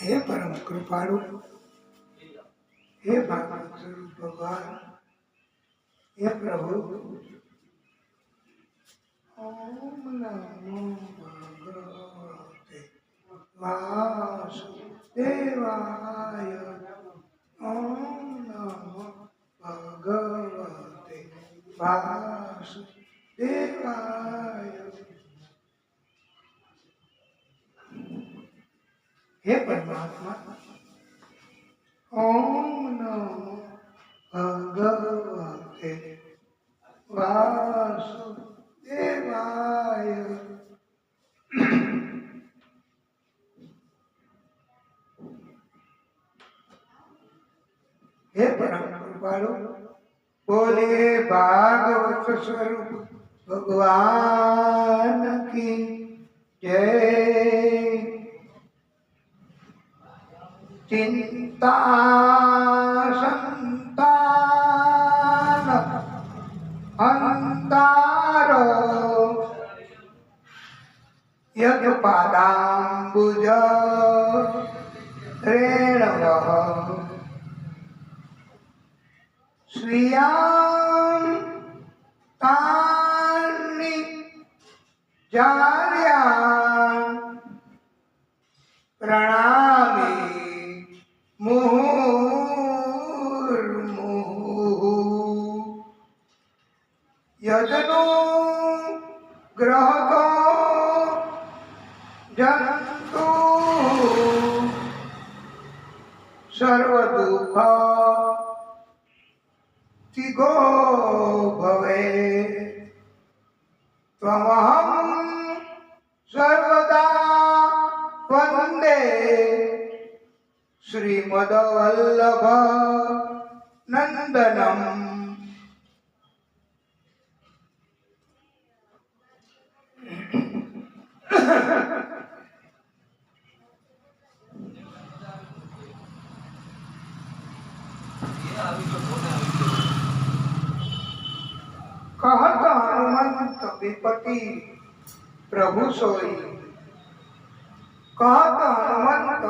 हे परम कृपाळु, हे भागवत स्वरूप भगवान, हे प्रभु, ओम नमो भगवते वासुदेवाय। ओम नमो भगवते वासुदेवाय। हे परमात्मा, ओम नमो भगवते वासुदेवाय। हे परम कृपालु, बोले भागवत स्वरूप भगवान की जय। चिंता संतान अंतारो यद पादाम्बुज रेणवः श्रियां तानि जार्यां प्रणामि मुहुर्मुहुः। यदनु ग्रहतो जन्तु सर्वदुःख तिगो भवे। त्वमहं सर्वदा वन्दे श्रीमद्वल्लभ नन्दनम्। कहत हनुमंत विपति प्रभु सोई। कहत हनुमंत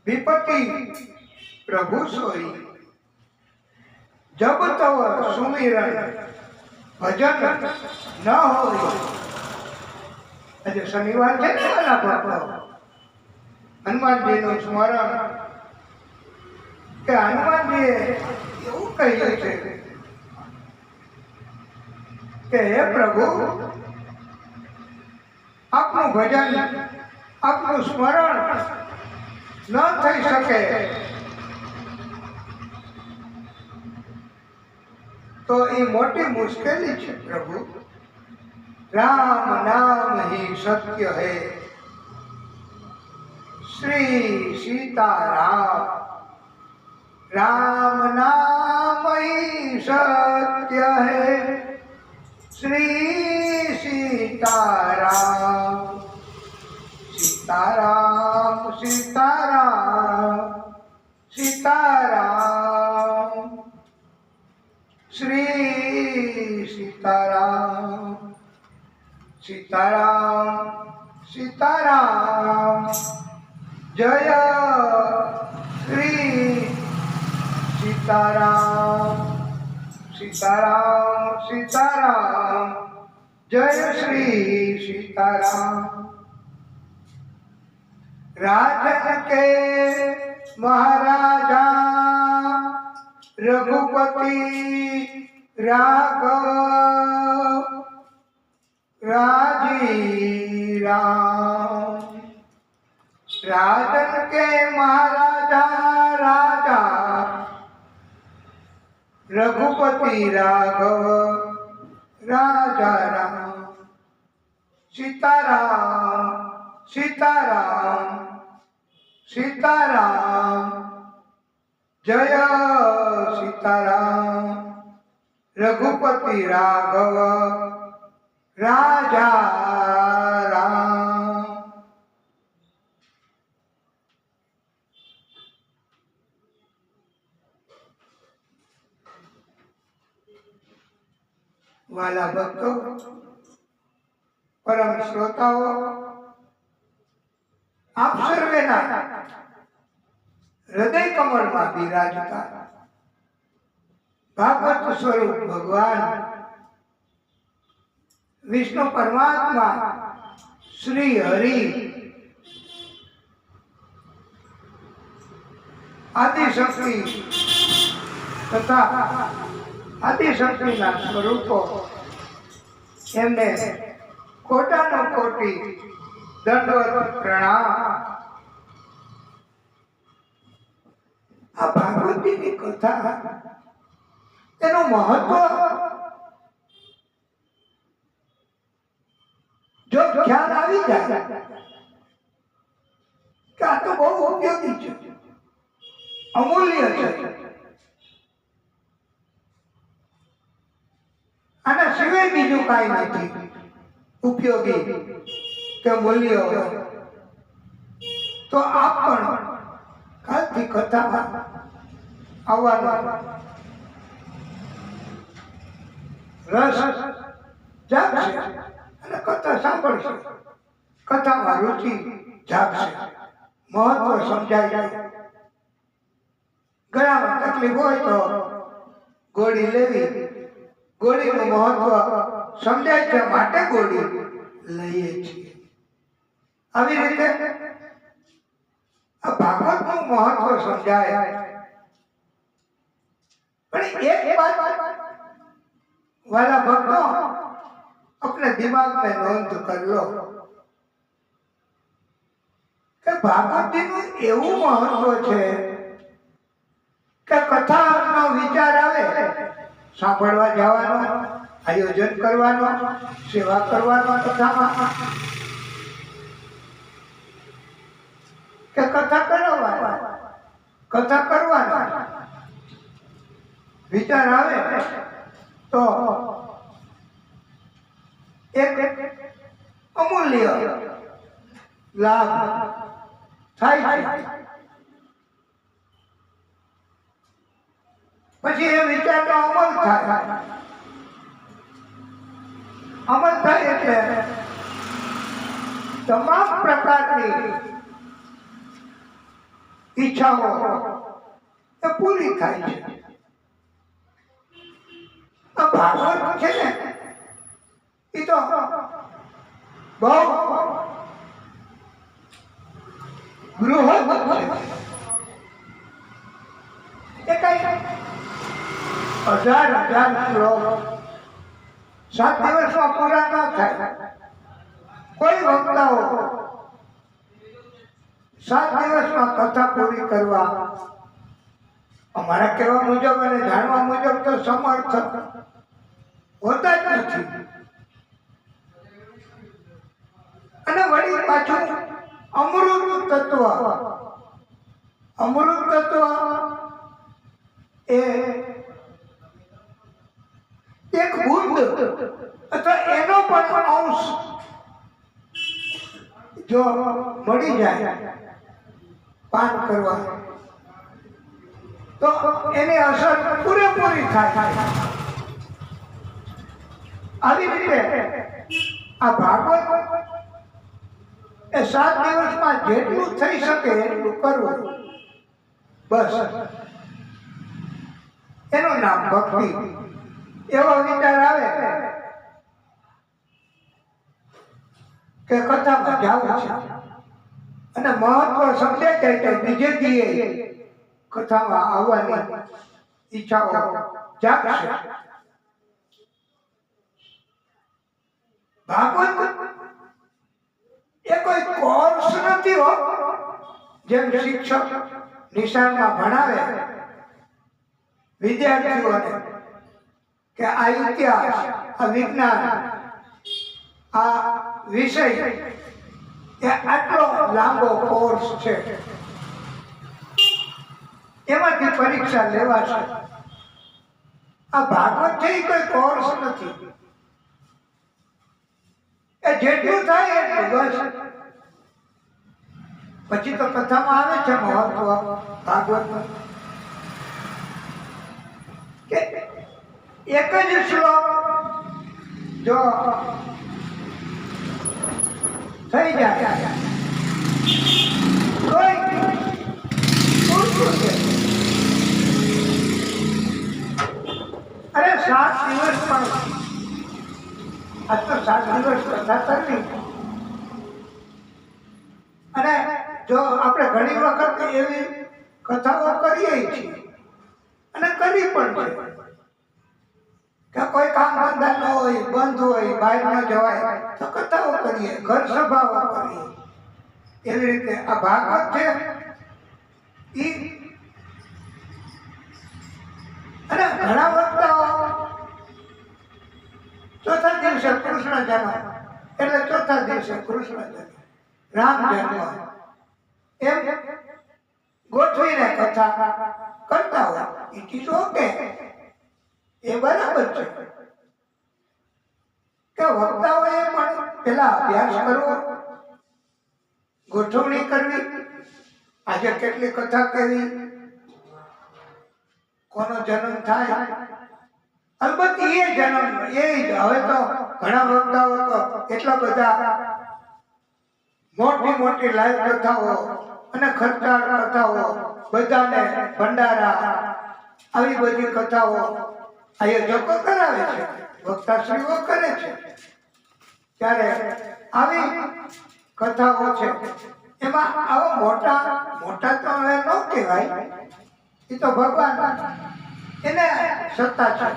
विपति प्रभु सोई। जब तव सुमिरन भजन न होई। આજે શનિવાર છે ને વાલા ભક્તો, હનુમાનજીનું સ્મરણ કે હનુમાનજીએ એવું કહ્યું છે કે હે પ્રભુ, આપનું ભજન આપનું સ્મરણ ન થઈ શકે તો એ મોટી મુશ્કેલી છે પ્રભુ। राम नाम ही सत्य है, श्री सीताराम। राम नाम ही सत्य है, श्री सीताराम। सीताराम सीताराम सीताराम, श्री सीताराम। सीताराम सीताराम, जय श्री सीताराम। सीताराम सीताराम, जय श्री सीताराम। राजन के महाराजा रघुपति राघव राजी राम। राजन के महाराजा राजा रघुपति राघव राजा राम। सीताराम सीताराम सीताराम, जय सीताराम। रघुपति राघव राजा राम। वाला भक्तों, परम श्रोताओं, આપ સર્વેના હૃદય કમળમાં બિરાજતા ભાગવત સ્વરૂપ ભગવાન વિષ્ણુ પરમાત્મા શ્રી હરિ આદિશક્તિ તથા આદિશક્તિના સ્વરૂપો એમને કોટાનો કોટી દંડવત પ્રણામ. આ ભાગવતીની કથા એનું મહત્વ જો ખ્યાલ આવી જાય કે આ તો બહુ ઉપયોગી છે, અમૂલ્ય છે, આના સિવાય બીજું કાંઈ નથી ઉપયોગી કે મૂલ્ય, તો આપ પણ કાલથી કથામાં આવવાનો રસ જાગશે અને કથા સાંભળશે, કથામાં રુચિ જાગશે, મહત્વ સમજાય જાય. ગળામાં તકલીફ હોય તો ગોળી લેવી, ગોળીનું મહત્વ સમજાય છે માટે ગોળી લઈએ છીએ. આવી રીતે આ ભાગવતનું મહત્વ સમજાય. પણ એક बात वाला भक्तों अपने दिमाग में नोंध कर लो कि भागवतीનું એવું મહત્વ છે કે કથાનો વિચાર આવે સાંભળવા જવાનો, આયોજન કરવાનો, સેવા કરવાનો, કથામાં કે કથા કરવાનો વિચાર આવે તો એક અમૂલ્ય લાભ થાય છે. પછી એ વિચારનો અમલ થાય. અમલ થાય એટલે તમામ પ્રકારની ઈચ્છાઓ એ પૂરી થાય છે. આ ભાગવત છે ને એ તો બહુ બૃહદ છે. એ કઈ 1000 શ્લોક 7 દિવસમાં પૂરા ન થાય. કોઈ વક્તાઓ 7 દિવસમાં કથા પૂરી કરવા અમારા કહેવા મુજબ અને જાણવા મુજબ તો સમર્થ હોતા જ નથી. અને વળી પાછું અમૃત તત્વ એ એક બુંદ અથવા એનો પણ અંશ જો મળી જાય પાન કરવા તો એની અસર પૂરેપૂરી થાય. આવી રીતે આ ભાગવત એ 7 દિવસમાં જેટલું થઈ શકે એટલું કરવું, બસ એનું નામ ભક્તિ. એવો વિચાર આવે કે કથામાં જાવું છે અને મહત્વ સમજાય જાય તો બીજે દીએ કથામાં આવવાની ઈચ્છાઓ જાગશે. ભાગવત એ કોઈ કોર્સ નથી હો, જેમ શિક્ષક નિશાળમાં ભણાવે વિદ્યાર્થીઓને કે આ ઇતિહાસ, આ વિજ્ઞાન, આ વિષય એ આટલો લાંબો કોર્સ છે, એમાંથી પરીક્ષા લેવાશે. આ ભાગવત છે એ કોઈ કોર્સ નથી. એ જેટલું થાય એટલું બસ. પછી તો કથામાં આવે છે મહત્વ ભાગવતનું કે એક જ શ્લોક જો થઈ જાય કથા કરવી. અને જો આપણે ઘણી વખત એવી કથાઓ કરીએ છીએ અને કરી પણ છે કે કોઈ કામ ધંધા ન હોય, બંધ હોય, બહાર ન જવાય તો કથાઓ કરીએ, ઘર સભાઓ કરીએ. એવી રીતે આ ભાગવત છે ઈ. અને ઘણા વક્તાઓ ચોથા દિવસે કૃષ્ણ જન્મ એટલે ચોથા દિવસે કૃષ્ણ જન્મ, રામ જન્મ એમ ગોઠવીને કથા કરતા હોય. ઇટ ઇઝ ઓકે, એ બરાબર છે કે વક્તાઓએ પણ પેલા અભ્યાસ કરવો, ગોઠવણી કરવી, આજે કેટલી કથા કરવી, કોનો જન્મ થાય. અલબત્ત એ જન્મ એ હવે તો ઘણા વક્તાઓ તો એટલા બધા મોટી મોટી લાઈવ કથાઓ અને ખર્ચાળ કથાઓ, બધાને ભંડારા, આવી બધી કથાઓ આયોજકો કરાવે છે, વક્તાશ્રીઓ કરે છે. ત્યારે આવી કથાઓ છે એમાં આવો મોટા મોટા તો હવે ન કહેવાય, એ તો ભગવાન એને સત્તા છે.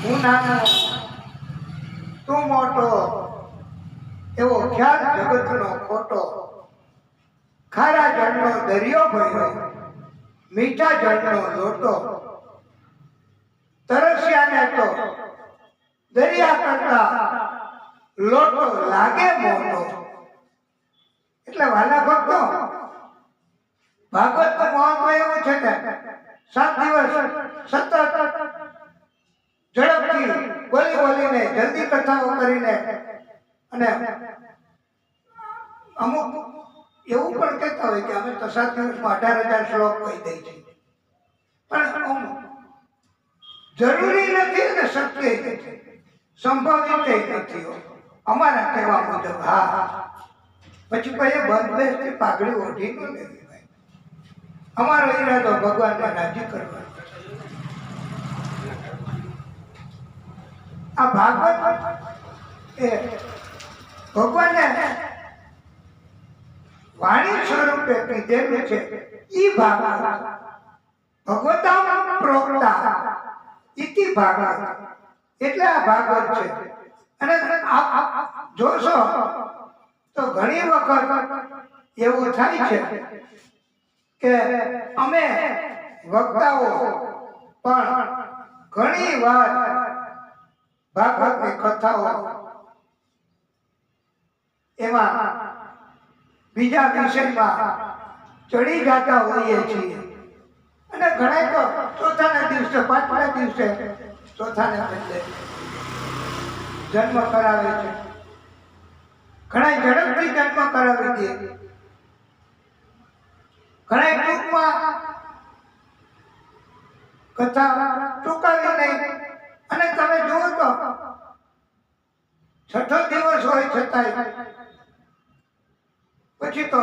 હું નાનો તું મોટો એવો ખ્યાલ જગતનો ખોટો. ખારા જળનો દરિયો ભર્યો, મીઠા જળનો લોટો. તરસ્યાને તો દરિયા કરતા લોટો લાગે મોટો. એટલે વાલા ભક્તો, ભાગવત નું મહત્વ એવું છે કે 7 દિવસ સતત ઝડપથી બોલીને જલ્દી કથાઓ કરીને, અને અમુક એવું પણ કહેતા હોય કે અમે તો 7 દિવસમાં 18,000 શ્લોક કહી દઈએ છીએ. પણ જરૂરી નથી અને શક્ય નથી, સંભવિત નથી અમારા કહેવા મુજબ. હા, પછી કોઈ બંધ બેસતી પાઘડી ઓઢી ન લેવી ભાઈ. અમારો ઈરાદો ભગવાનને રાજી કરવાનો. આ ભાગવત એ ભગવાનને વાણી સ્વરૂપે કીધેલું છે. ઈ ભાગવત ભગવતામ પ્રોક્તા ઇતિ ભાગવત, એટલે આ ભાગવત છે. અને આપ જોશો તો ઘણી વખત એવું થાય છે કે અમે વક્તાઓ પણ ઘણી વાર ભાગવતની કથાઓ એમાં બીજા વિષયમાં ચડી જતા હોઈએ છીએ. અને ઘણા તો ચોથાના દિવસે, 5મા દિવસે ચોથાને બદલે જન્મ કરાવે છે. ઘણા ઝડપથી જન્મ કરાવી દે, ઘણા ટૂંકમાં કથા ટૂંકાવી નહીં. અને તમે જુઓ તો 6થો દિવસ હોય છતાંય પછી તો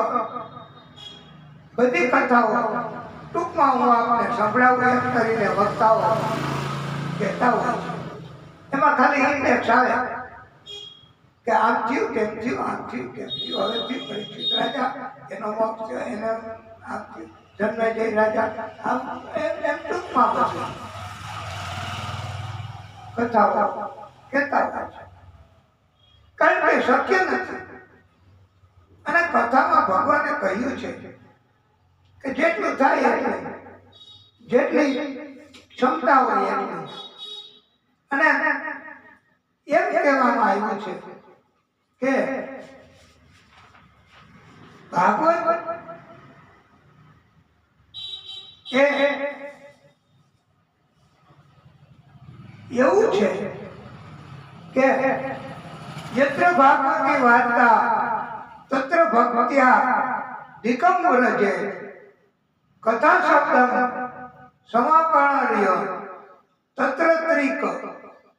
બધી કથાઓ ટૂંકમાં હું આપને સંભળાવું એમ કરીને વક્તાઓ કહેતા હોય. એમાં ખાલી ઇન્ડેક્સ આવે કે આમ થયું કેમ થયું, આમ થયું કેમ થયું. હવે પરીક્ષિત રાજા, એનો મોક્ષ થયો, એને આમ થયું, જન્મેજય રાજા, આમ એમ ટૂંકમાં પછી કથાઓ કહેતા હોય છે. કારણ કે શક્ય નથી. અને કથામાં ભગવાને કહ્યું છે કે જેટલું થાય એટલું, જેટલી ક્ષમતા હોય એટલું. અને એમ કહેવામાં આવ્યું છે કે ભાગવત એ એવું છે કે યત્ર ભાગવતી વાર્તા તત્ર ભક્ત્યા દિકમ વ્રજે કથા શબ્દમ સમાપર્ણ્ય તત્ર ત્રિક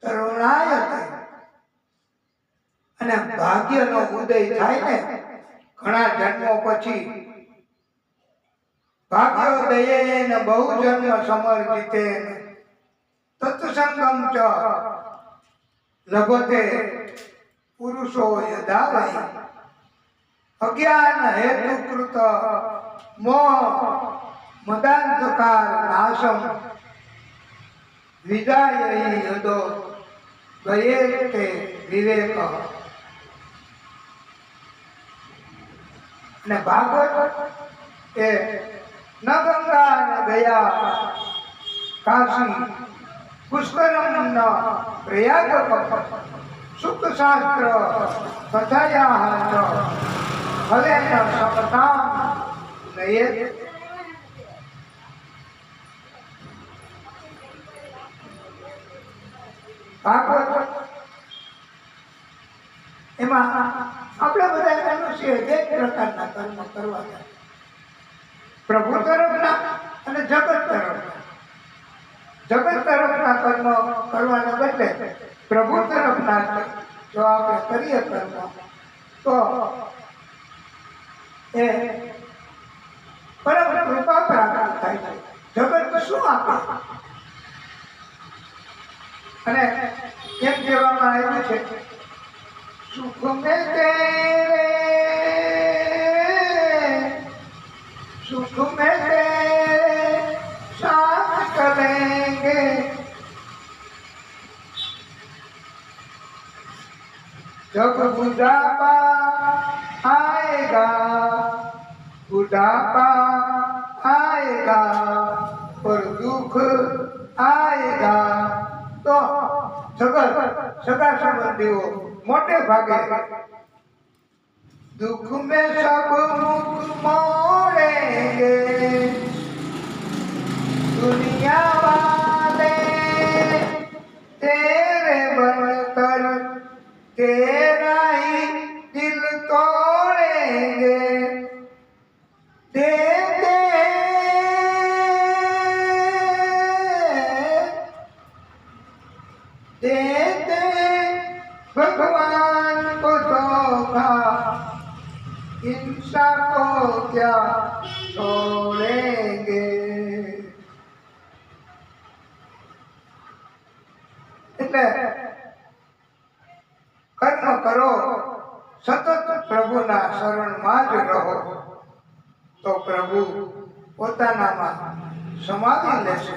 તરુણાયતે. અને ભાગ્યનો ઉદય થાય ને ઘણા જન્મો પછી, ભાગ્યોદયેન બહુ જન્મ સમર્જિતેન તત્સંગમ ચ લભતે પુરુષો યદા વૈ અજ્ઞાન હેતુકૃત મોહ મદાંધકાર નાશમ વિદાય યદો ગયે તે વિવેક. અને ભાગવત એ ન ગંગા ન ગયા કાશી પુષ્કરમ ન પ્રયાગ સુખ શાસ્ત્ર કથાયા ફલે ન સમતા નયે. ભાગવત એમાં આપણે બધા મનુષ્ય બે પ્રકારના કર્મ કરવા જાય, પ્રભુ તરફના અને જગત તરફના. જગત તરફના કર્મ કરવાને બદલે પ્રભુ તરફના જો આપણે કરીએ કર્મ તો એ પરમ કૃપા પ્રાપ્ત થાય છે. જગત શું આપે? અને એમ કહેવામાં આવ્યું છે સુખ મેં તેરે सुख में तेरे साथ करेंगे. जब बुढ़ापा आएगा और दुख आएगा तो सगा संबंधीओ मोटे भागे दुख में सब मुख मोड़ेंगे. दुनिया वाले तेरे बनकर तेरा ही दिल तोड़ेंगे. दे दे दे दे भगवान को धोखा इंसान को क्या छोड़ेंगे. એટલે કર્મ કરો, સતત પ્રભુના શરણમાં જ રહો તો પ્રભુ પોતાનામાં સમાવી લેશે.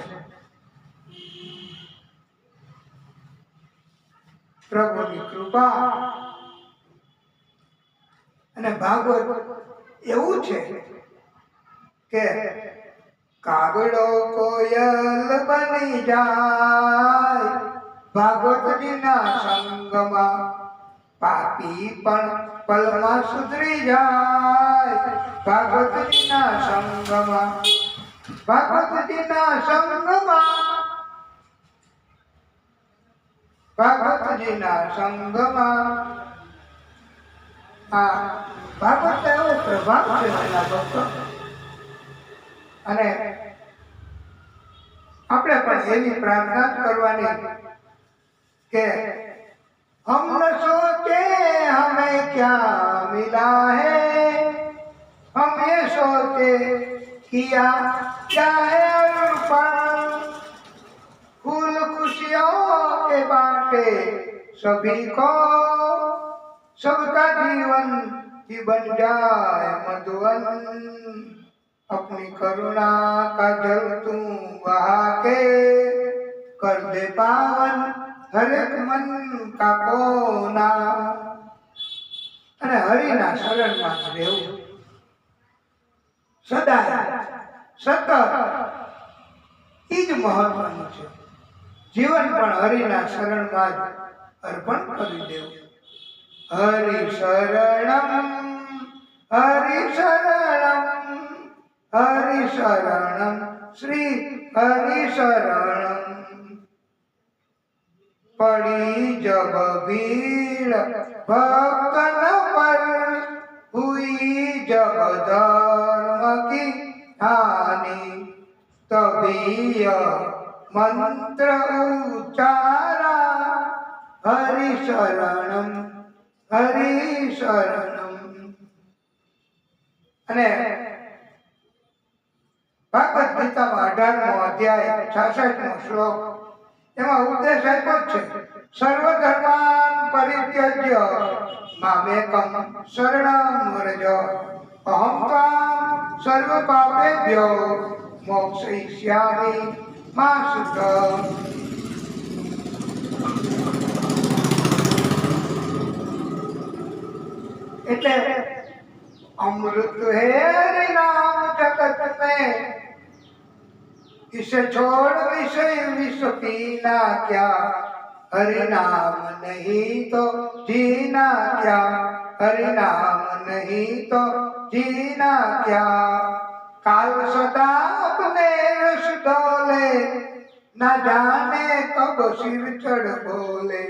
પ્રભુની કૃપા. અને ભાગવત એવું છે કે કાગડો કોયલ બની જાય ભાગવતજીના સંગમાં, પાપી પણ પલમાં સુધરી જાય ભાગવતજીના સંગમાં. ભાગવતજીના સંગમાં આ ભાગવત એવો પ્રભાવ છે એના ભક્તો. અને આપણે પણ એવી પ્રાર્થના કરવાની કે हम न सोचे हमें क्या मिला है, हम ये सोचे किया क्या है अर्पण. फूल खुशियों के बांटे सभी को, सबका जीवन ही बन जाए मधुवन. अपनी करुणा का जल तू बहा के कर दे पावन हर एक मन का कोना. અને હરિના શરણમાં જ રહેવું સદા સતત એ જ મહત્વનું છે. જીવન પણ હરિના શરણમાં જ અર્પણ કરી દેવું. હરિ શરણમ હરિ શરણમ હરિ શરણમ શ્રી હરિ શરણમ. पड़ी जब भीड़ भक्तन पर हुई जब धर्म की हानि, तभी मंत्र उच्चारा हरि शरणम हरि शरणम. અને ભાગવત ગીતામાં 18મો અધ્યાય 66મો શ્લોક એમાં ઉદ્દેશ આપ્યો છે સર્વધર્માન પરિત્યજ્ય મામેકમ શરણં વ્રજ અહં ત્વાં સર્વ પાપેભ્યો મોક્ષયિષ્યામિ મા શુચ. એટલે अमृत है हरि नाम जगत में, इसे छोड़ विषय विष पीना क्या, हरि नाम नहीं तो जीना क्या, हरि नाम नहीं तो जीना क्या. काल सदा अपने रस डोले, न जाने कब सिर चढ़ बोले.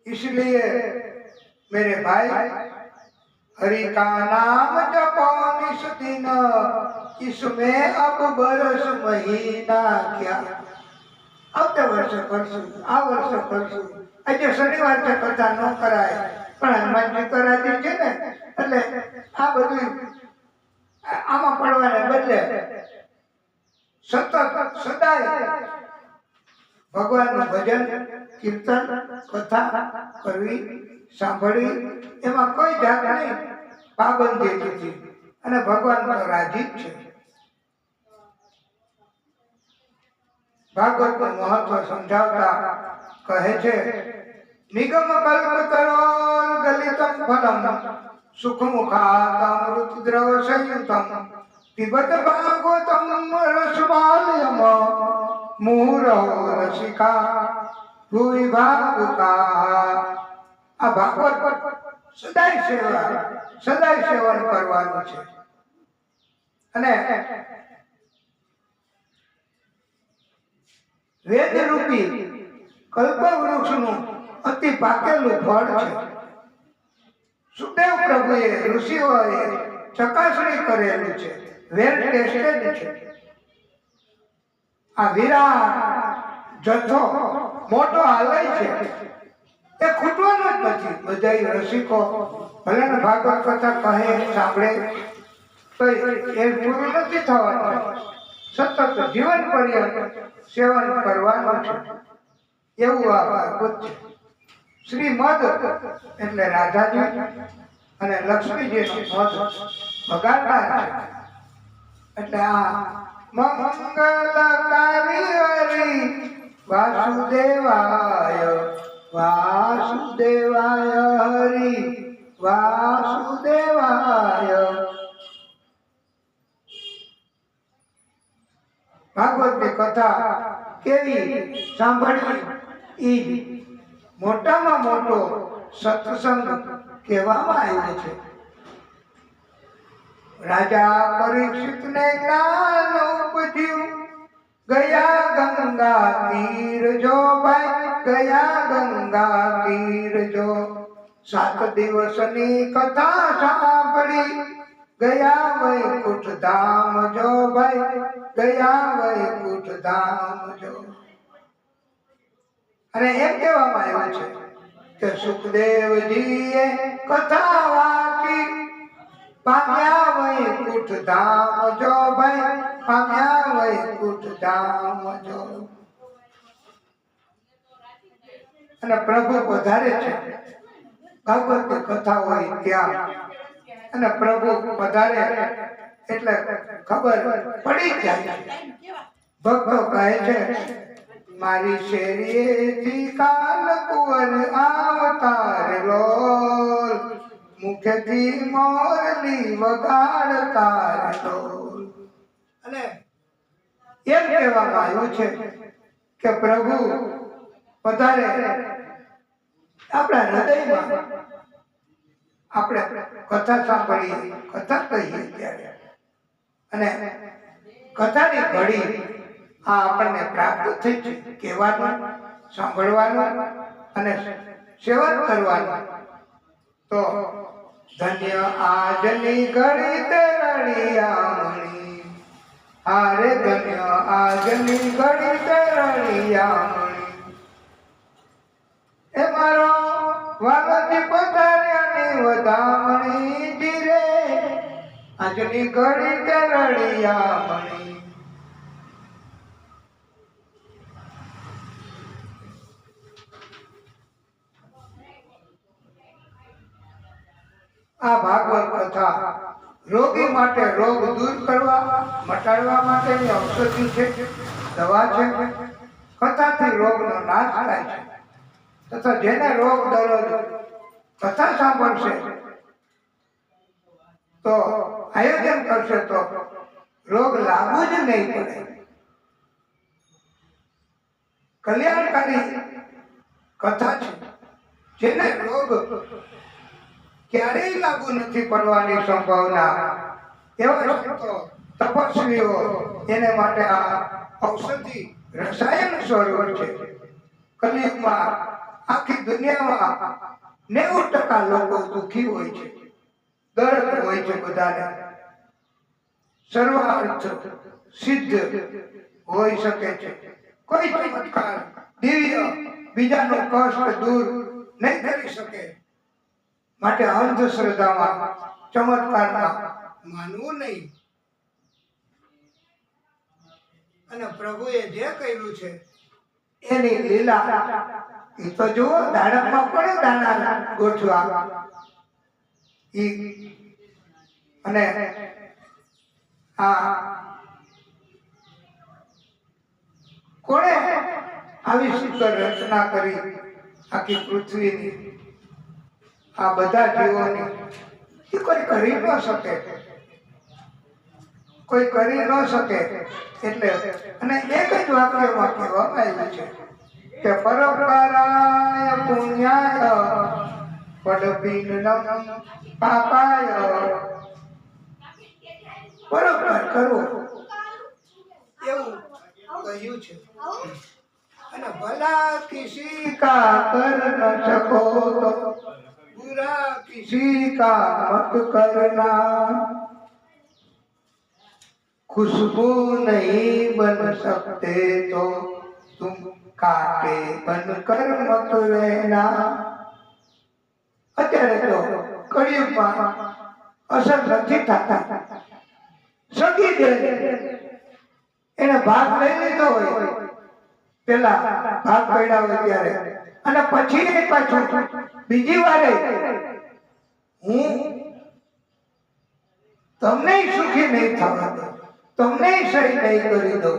इसलिए मेरे भाई हरि का नाम जपो निस दिन, इसमें अब बरस महीना क्या. આવતા વર્ષે કરશું, આ વર્ષે કરશું. આજે શનિવાર છે, કથા ન કરાય, પણ હનુમાનજી કરાતી છે ને, એટલે આ બધું આમાં પડવાને બદલે સતત સદાય ભગવાનનું ભજન, કીર્તન, કથા કરવી, સાંભળવી, એમાં કોઈ જાતની પાબંદી નથી. અને ભગવાન તો રાજી જ છે. ભાગવતનું મહત્વ સમજાવતા કહે છે, નિગમ કલ્પતરોર ગલિતમ ફલમ સુખમુખાત અમૃત દ્રવ સંયુતમ પિબત ભાગવતમ રસમાલયમ મુહુરહો રસિકા ભૂવિ ભાવુકા. આ ભાગવત સદાય સેવન કરવાનું છે. અને વેદ રૂપી કલ્પ વૃક્ષનું અતિ પાકેલું ફળ છે. સુખદેવ પ્રભુએ ઋષિઓએ ચકાસણી કરેલું છે, વેલ ટેસ્ટેડ છે. આ વિરાટ જથ્થો મોટો આલય છે, એ ખૂટવાનો જ નથી. બધા રસિકો ભલે ને ભાગવત કથા કહે, સાંભળે, તો એ પૂરું નથી થવાનું. સતત જીવન પર્યંત સેવન કરવાનું છે. એવું આ ભાગવત છે. શ્રીમદ એટલે રાધાજી અને લક્ષ્મીજીનો મધ વગાડનાર છે. એટલે આ મંગલકારી હરિ વાસુદેવાય વાસુદેવાય હરિ વાસુદેવાય. ભાગવતની કથા કેવી સાંભળવી, એ મોટામાં મોટો સત્સંગ કહેવામાં આવ્યો છે. રાજા પરીક્ષિતને જ્ઞાન ઉપજ્યું, ગયા ગંગા તીર જો ભાઈ, ગયા ગંગા તીર જો. 7 દિવસની કથા સાંભળી, ગયા વૈકુંઠ ધામ જો ભાઈ, ગયા વૈકુંઠ ધામ જો. અને એમ કહેવામાં આવ્યું છે કે સુખદેવજીએ કથા વાંચી, પામ્યા વૈકુંઠ ધામ જો ભાઈ, પામ્યા વૈકુંઠ ધામ જો. અને પ્રભુ પધારે છે ભાગવતની કથા હોય ત્યાં. અને પ્રભુ પધારે એટલે ખબર પડી જાય. ભક્તો કહે છે, મારી શેરીએથી કાલ કુંવર આવતાર લોલ, મુખેથી મોરલી વગાડતાર લોલ. અને એમ કહેવામાં આવ્યું છે કે પ્રભુ પધારે આપણા હૃદયમાં. આપણે કથા સાંભળીએ, કથા કહીએ ત્યારે, અને કથાની ઘડી આ આપણને પ્રાપ્ત થઈ છે. કહેવાનું, સાંભળવાનું અને સેવન કરવાનું. તો ધન્ય આજની ઘડી તે રળિયામણી, હારે ધન્ય આજની ઘડી તે રળિયામણી. એ મારો વાલજી પધાર્યાની વધામણી જીરે, આજની ઘડી તે રળિયામણી. આ ભાગવત કથા રોગી માટે રોગ દૂર કરવા મટાડવા માટેની ઔષધિ છે, દવા છે. કથાથી રોગનો નાશ થાય છે તથા જેને રોગ દરજ કથા સાંભળશે તો આયોજન કરશે તો રોગ લાગુ જ નહીં પડે. કલ્યાણકારી કથા છે જેને રોગ ક્યારેય લાગુ નથી પડવાની સંભાવના. એવા સંતો તપસ્વીઓ એને માટે આ ઔષધિ રસાયણ સ્વરૂપ છે. કલિયુગમાં આખી દુનિયામાં 90% લોકો દુઃખી હોય છે, દર્દ હોય છે, બધાને સર્વાર્થ સિદ્ધ હોઈ શકે છે. કોઈ ચમત્કાર દિવ્ય બીજાનું કષ્ટ દૂર નહીં કરી શકે. માટે અંધશ્રદ્ધામાં ચમત્કારમાં માનવું નહીં. અને પ્રભુએ જે કર્યું છે એની લીલા એ તો જુઓ. દાડમમાં પડે દાણા ગોઠવા અને આ કોણે આવી સુંદર રચના કરી આખી પૃથ્વીની, આ બધા જીવોની? એ કોઈ કરી ન શકે, કોઈ કરી ન શકે. એટલે અને એક જ વાક્યમાં કહેવામાં આવ્યું છે કે પરોપકારાય પુણ્યાય પડપીનમ પાપાય. પરોપકાર કરવો એવું કહ્યું છે. અને ભલા કિસી કા કર ન સકો તો बुरा किसी का मत करना, खुशबू नहीं बन सकते तो तुम कांटे बनकर मत रहना. અત્યારે તો કળિયુગમાં અસર નથી થતા. સગી દે એને ભાગ લઈ લીધો હોય, પેલા ભાગ પડ્યા હોય ત્યારે, અને પછી પાછું બીજી વારે હું તમને સુખી નહીં થવા દો, તમને સહી નહીં કરી દો,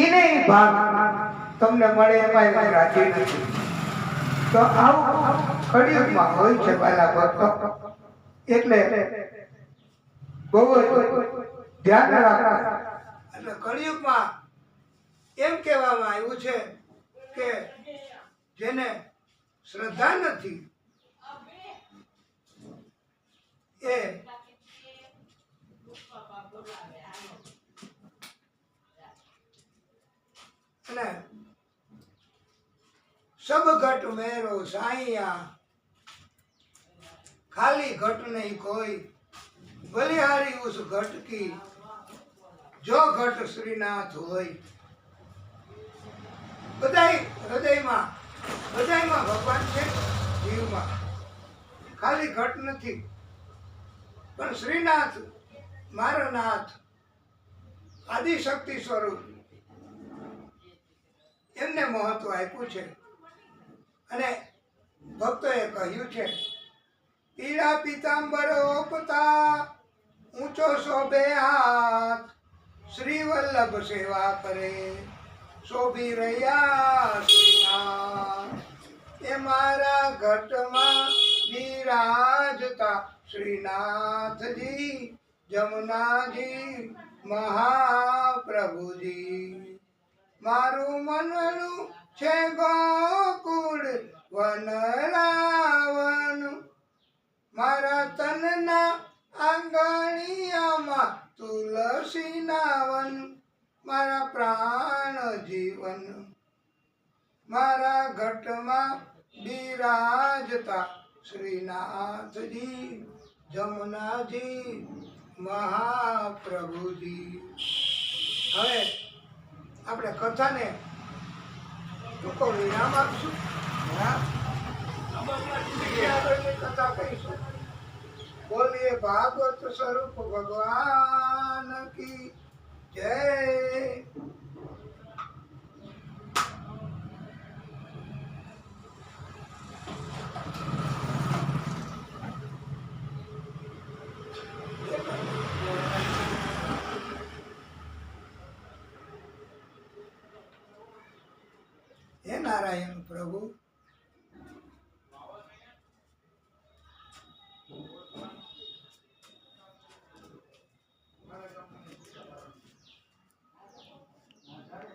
એને ભાગ તમને મળે એમાં રાજી નથી. તો આવું કળિયુગમાં હોય છે પહેલા ભક્તો. એટલે બહુ ધ્યાન રાખવા. એટલે કળિયુગમાં એમ કહેવામાં આવ્યું છે કે જેને શ્રદ્ધા નથી એ અને सब घट मेरो साइया, खाली घट नहीं कोई, बलिहारी उस घट की जो घट श्रीनाथ होय. બધાય હૃદયમાં ભગવાન છે, જીવમાં ખાલી ઘટ નથી, પણ શ્રીનાથ મારો નાથ આદિશક્તિ સ્વરૂપ એમને મહત્વ આપ્યું છે. અને ભક્તોએ કહ્યું છે પીળા પીતાંબર ઓપતા ઊંચો શોભે હાથ, શ્રી વલ્લભ સેવા કરે શોભી રહ્યા શ્રીનાથ. એ મારા ઘટમાં બિરાજતા શ્રીનાથજી જમુનાજી મહાપ્રભુજી. મારું મનનું છે ગોકુળ વનરાવન, મારા તનના આંગણિયામાં તુલસી નાવન, મારા પ્રાણ જીવન મારા ઘટમાં બિરાજતા શ્રીનાથજી જમુનાજી મહાપ્રભુજી. હવે આપણે કથાને ટૂંકો વિરામ આપશું. કથા કહીશું. બોલીએ ભાગવત સ્વરૂપ ભગવાન કી જય. કાંઈ એનું